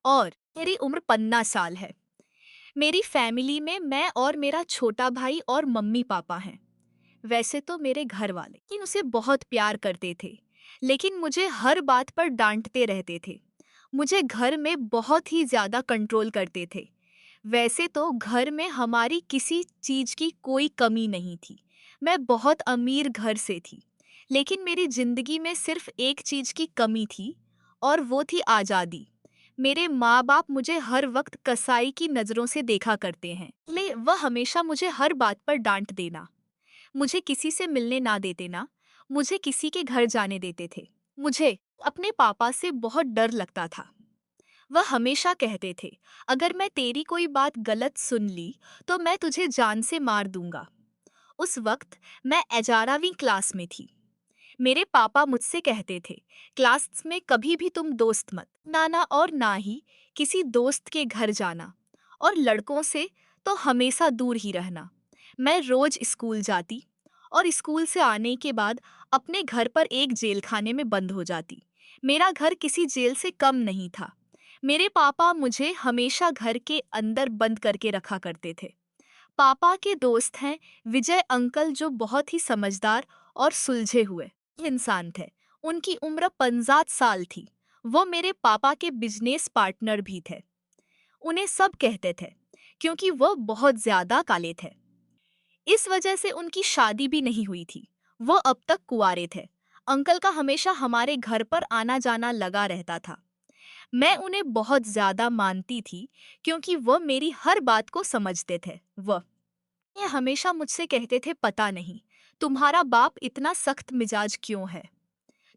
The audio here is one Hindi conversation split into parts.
और मेरी उम्र 50 साल है। मेरी फैमिली में मैं और मेरा छोटा भाई और मम्मी पापा हैं। वैसे तो मेरे घर वाले लेकिन उसे बहुत प्यार करते थे, लेकिन मुझे हर बात पर डांटते रहते थे। मुझे घर में बहुत ही ज्यादा कंट्रोल करते थे। वैसे तो घर में हमारी किसी चीज की कोई कमी नहीं थी। मैं बहुत अमीर घर से थी, लेकिन मेरी जिंदगी में सिर्फ एक चीज की कमी थी, और वो थी आज़ादी। मेरे माँ बाप मुझे हर वक्त कसाई की नज़रों से देखा करते हैं, ले वह हमेशा मुझे हर बात पर डांट देना, मुझे किसी से मिलने ना देते ना, मुझे किसी के घर जाने देते थे। मुझे अपने पापा से बहुत डर लगता था। वह हमेशा कहते थे, अगर मैं तेरी कोई बात गलत सुन ली तो मैं तुझे जान से मार दूंगा। उस वक्त मैं 11वीं क्लास में थी। मेरे पापा मुझसे कहते थे, क्लास में कभी भी तुम दोस्त मत बनाना और ना ही किसी दोस्त के घर जाना, और लड़कों से तो हमेशा दूर ही रहना। मैं रोज स्कूल जाती और स्कूल से आने के बाद अपने घर पर एक जेल खाने में बंद हो जाती। मेरा घर किसी जेल से कम नहीं था। मेरे पापा मुझे हमेशा घर के अंदर बंद करके रखा करते थे। पापा के दोस्त हैं विजय अंकल, जो बहुत ही समझदार और सुलझे हुए इंसान थे। उनकी उम्र 50 साल थी। वो मेरे पापा के बिजनेस पार्टनर भी थे। उन्हें सब कहते थे क्योंकि वो बहुत ज्यादा काले थे। इस वजह से उनकी शादी भी नहीं हुई थी। वो अब तक कुंवारे थे। अंकल का हमेशा हमारे घर पर आना जाना लगा रहता था। मैं उन्हें बहुत ज्यादा मानती थी क्योंकि वो मेरी हर बात को समझते थे। वह ये हमेशा मुझसे कहते थे, पता नहीं तुम्हारा बाप इतना सख्त मिजाज क्यों है,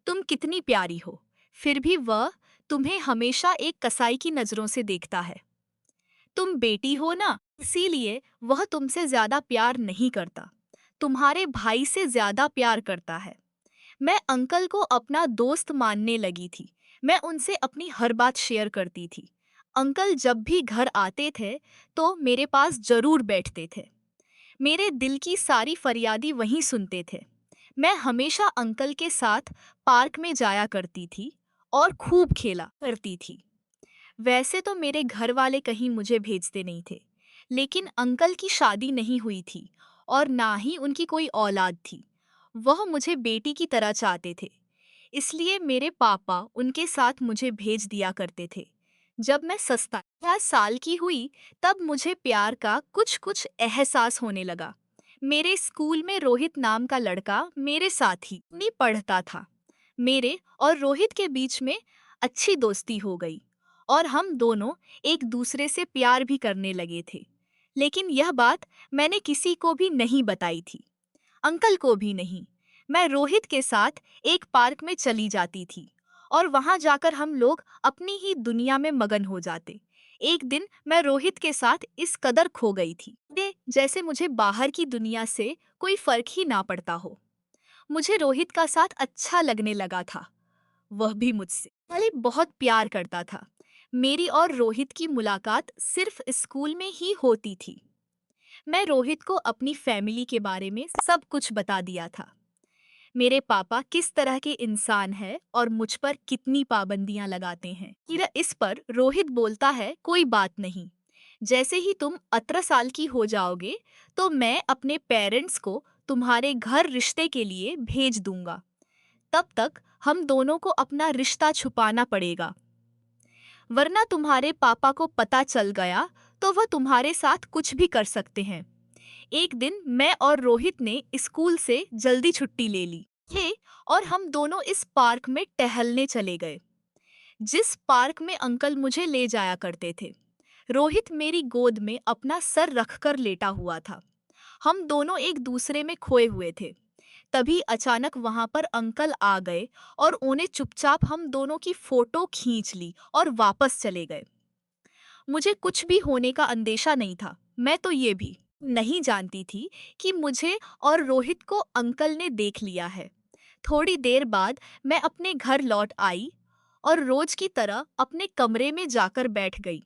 तुम कितनी प्यारी हो, फिर भी वह तुम्हें हमेशा एक कसाई की नजरों से देखता है। तुम बेटी हो ना, इसीलिए वह तुमसे ज्यादा प्यार नहीं करता, तुम्हारे भाई से ज्यादा प्यार करता है। मैं अंकल को अपना दोस्त मानने लगी थी। मैं उनसे अपनी हर बात शेयर करती थी। अंकल जब भी घर आते थे तो मेरे पास जरूर बैठते थे। मेरे दिल की सारी फरियादी वहीं सुनते थे। मैं हमेशा अंकल के साथ पार्क में जाया करती थी और खूब खेला करती थी। वैसे तो मेरे घर वाले कहीं मुझे भेजते नहीं थे, लेकिन अंकल की शादी नहीं हुई थी और ना ही उनकी कोई औलाद थी। वह मुझे बेटी की तरह चाहते थे, इसलिए मेरे पापा उनके साथ मुझे भेज दिया करते थे। जब मैं सस्ता या साल की हुई, तब मुझे प्यार का कुछ कुछ एहसास होने लगा। मेरे स्कूल में रोहित नाम का लड़का मेरे साथ ही नहीं पढ़ता था। मेरे और रोहित के बीच में अच्छी दोस्ती हो गई और हम दोनों एक दूसरे से प्यार भी करने लगे थे। लेकिन यह बात मैंने किसी को भी नहीं बताई थी, अंकल को भी नहीं। मैं रोहित के साथ एक पार्क में चली जाती थी और वहां जाकर हम लोग अपनी ही दुनिया में मगन हो जाते। एक दिन मैं रोहित के साथ इस कदर खो गई थी जैसे मुझे बाहर की दुनिया से कोई फर्क ही ना पड़ता हो। मुझे रोहित का साथ अच्छा लगने लगा था। वह भी मुझसे पहले बहुत प्यार करता था। मेरी और रोहित की मुलाकात सिर्फ स्कूल में ही होती थी। मैं रोहित को अपनी फैमिली के बारे में सब कुछ बता दिया था। मेरे पापा किस तरह के इंसान है और मुझ पर कितनी पाबंदियां लगाते हैं। इस पर रोहित बोलता है, कोई बात नहीं, जैसे ही तुम 18 साल की हो जाओगे तो मैं अपने पेरेंट्स को तुम्हारे घर रिश्ते के लिए भेज दूंगा। तब तक हम दोनों को अपना रिश्ता छुपाना पड़ेगा, वरना तुम्हारे पापा को पता चल गया तो वह तुम्हारे साथ कुछ भी कर सकते हैं। एक दिन मैं और रोहित ने स्कूल से जल्दी छुट्टी ले ली थे और हम दोनों इस पार्क में टहलने चले गए, जिस पार्क में अंकल मुझे ले जाया करते थे। रोहित मेरी गोद में अपना सर रखकर लेटा हुआ था। हम दोनों एक दूसरे में खोए हुए थे। तभी अचानक वहां पर अंकल आ गए और उन्हें चुपचाप हम दोनों की फोटो खींच ली और वापस चले गए। मुझे कुछ भी होने का अंदेशा नहीं था। मैं तो ये भी नहीं जानती थी कि मुझे और रोहित को अंकल ने देख लिया है। थोड़ी देर बाद मैं अपने घर लौट आई और रोज की तरह अपने कमरे में जाकर बैठ गई।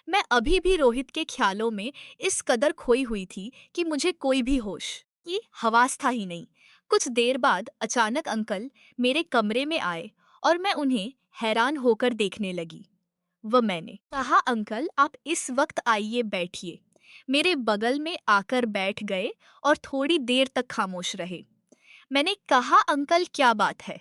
मैं अभी भी रोहित के ख्यालों में इस कदर खोई हुई थी कि मुझे कोई भी होश की हवास था ही नहीं। कुछ देर बाद अचानक अंकल मेरे कमरे में आए और मैं उन्हें हैरान होकर देखने लगी। वह मैंने कहा, अंकल आप इस वक्त आइए, बैठिए। मेरे बगल में आकर बैठ गए और थोड़ी देर तक खामोश रहे। मैंने कहा, अंकल क्या बात है,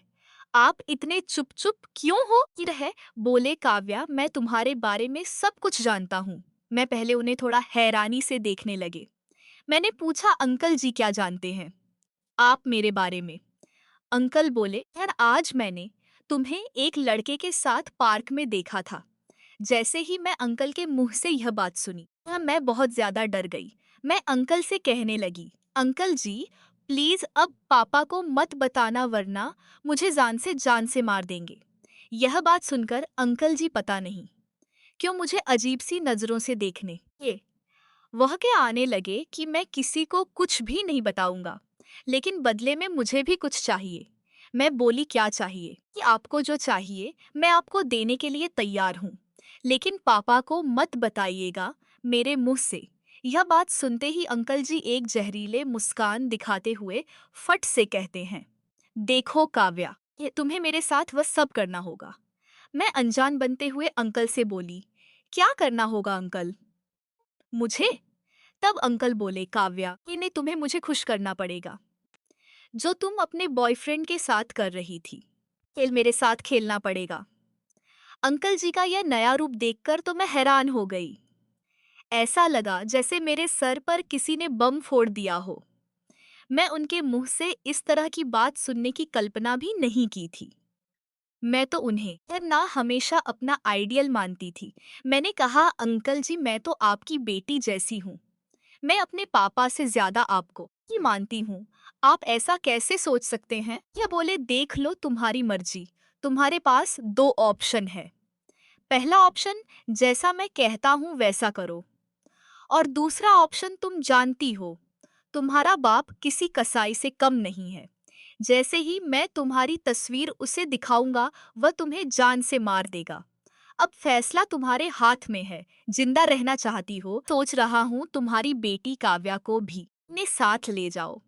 आप इतने चुप चुप क्यों हो रहे? बोले, काव्या मैं तुम्हारे बारे में सब कुछ जानता हूँ। मैं पहले उन्हें थोड़ा हैरानी से देखने लगे। मैंने पूछा, अंकल जी क्या जानते हैं आप मेरे बारे में? अंकल बोले, यार आज मैंने तुम्हें एक लड़के के साथ पार्क में देखा था। जैसे ही मैं अंकल के मुंह से यह बात सुनी, मैं बहुत ज्यादा डर गई। मैं अंकल से कहने लगी, अंकल जी प्लीज अब पापा को मत बताना, वरना मुझे जान से मार देंगे। यह बात सुनकर अंकल जी पता नहीं क्यों मुझे अजीब सी नजरों से देखने ये वह के आने लगे कि मैं किसी को कुछ भी नहीं बताऊंगा, लेकिन बदले में मुझे भी कुछ चाहिए। मैं बोली, क्या चाहिए? कि आपको जो चाहिए मैं आपको देने के लिए तैयार हूँ, लेकिन पापा को मत बताइएगा मेरे मुंह से। यह बात सुनते ही अंकल जी एक जहरीले मुस्कान दिखाते हुए फट से कहते हैं, देखो काव्या, ये तुम्हें मेरे साथ वह सब करना होगा। मैं अनजान बनते हुए अंकल से बोली, क्या करना होगा अंकल? मुझे? तब अंकल बोले, काव्या इन्हें तुम्हें मुझे खुश करना पड़ेगा। जो तुम अपने बॉयफ्रेंड के साथ कर रही थी, खेल मेरे साथ खेलना पड़ेगा। अंकल जी का यह नया रूप देखकर तो मैं हैरान हो गई। ऐसा लगा जैसे मेरे सर पर किसी ने बम फोड़ दिया हो। मैं उनके मुंह से इस तरह की बात सुनने की कल्पना भी नहीं की थी। मैं तो उन्हें यार ना हमेशा अपना आइडियल मानती थी। मैंने कहा, अंकल जी मैं तो आपकी बेटी जैसी हूँ। मैं अपने पापा से ज्यादा आपको ही मानती हूँ। आप ऐसा कैसे सोच सकते हैं? या बोले, देख लो तुम्हारी मर्जी। तुम्हारे पास दो ऑप्शन है। पहला ऑप्शन, जैसा मैं कहता हूँ वैसा करो, और दूसरा ऑप्शन तुम जानती हो, तुम्हारा बाप किसी कसाई से कम नहीं है। जैसे ही मैं तुम्हारी तस्वीर उसे दिखाऊंगा, वह तुम्हें जान से मार देगा। अब फैसला तुम्हारे हाथ में है। जिंदा रहना चाहती हो, सोच रहा हूँ तुम्हारी बेटी काव्या को भी अपने साथ ले जाओ।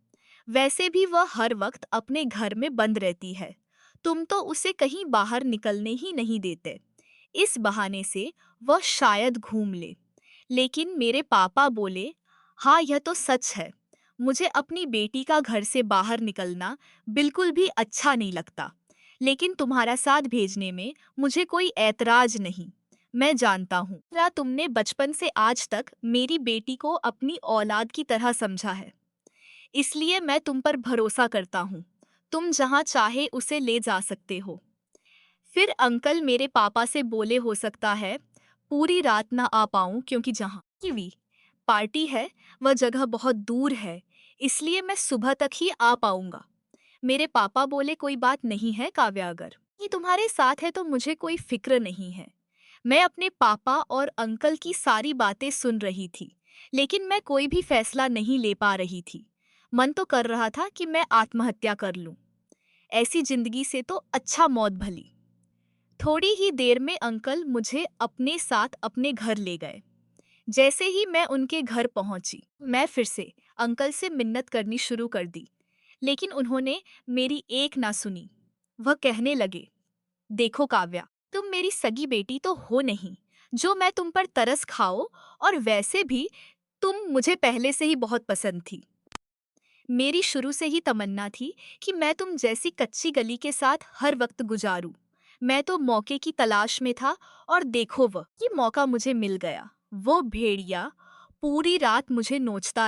वैसे भी वह हर वक्त अपने घर में बंद रहती है। तुम तो उसे कहीं बाहर निकलने ही नहीं देते। इस बहाने से वह शायद घूम ले। लेकिन मेरे पापा बोले, हाँ यह तो सच है। मुझे अपनी बेटी का घर से बाहर निकलना बिल्कुल भी अच्छा नहीं लगता, लेकिन तुम्हारा साथ भेजने में मुझे कोई ऐतराज नहीं। मैं जानता हूँ क्या तुमने बचपन से आज तक मेरी बेटी को अपनी औलाद की तरह समझा है, इसलिए मैं तुम पर भरोसा करता हूँ। तुम जहाँ चाहे उसे ले जा सकते हो। फिर अंकल मेरे पापा से बोले, हो सकता है पूरी रात ना आ पाऊँ, क्योंकि जहाँ की पार्टी है वह जगह बहुत दूर है, इसलिए मैं सुबह तक ही आ पाऊंगा। मेरे पापा बोले, कोई बात नहीं है काव्या, अगर ये तुम्हारे साथ है तो मुझे कोई फिक्र नहीं है। मैं अपने पापा और अंकल की सारी बातें सुन रही थी, लेकिन मैं कोई भी फैसला नहीं ले पा रही थी। मन तो कर रहा था कि मैं आत्महत्या कर लूं। ऐसी जिंदगी से तो अच्छा मौत भली। थोड़ी ही देर में अंकल मुझे अपने साथ अपने घर ले गए। जैसे ही मैं उनके घर पहुंची, मैं फिर से अंकल से मिन्नत करनी शुरू कर दी, लेकिन उन्होंने मेरी एक ना सुनी। वह कहने लगे, देखो काव्या, तुम मेरी सगी बेटी तो हो नहीं जो मैं तुम पर तरस खाओ, और वैसे भी तुम मुझे पहले से ही बहुत पसंद थी। मेरी शुरू से ही तमन्ना थी कि मैं तुम जैसी कच्ची गली के साथ हर वक्त गुजारूं। मैं तो मौके की तलाश में था, और देखो वह कि मौका मुझे मिल गया। वो भेड़िया पूरी रात मुझे नोचता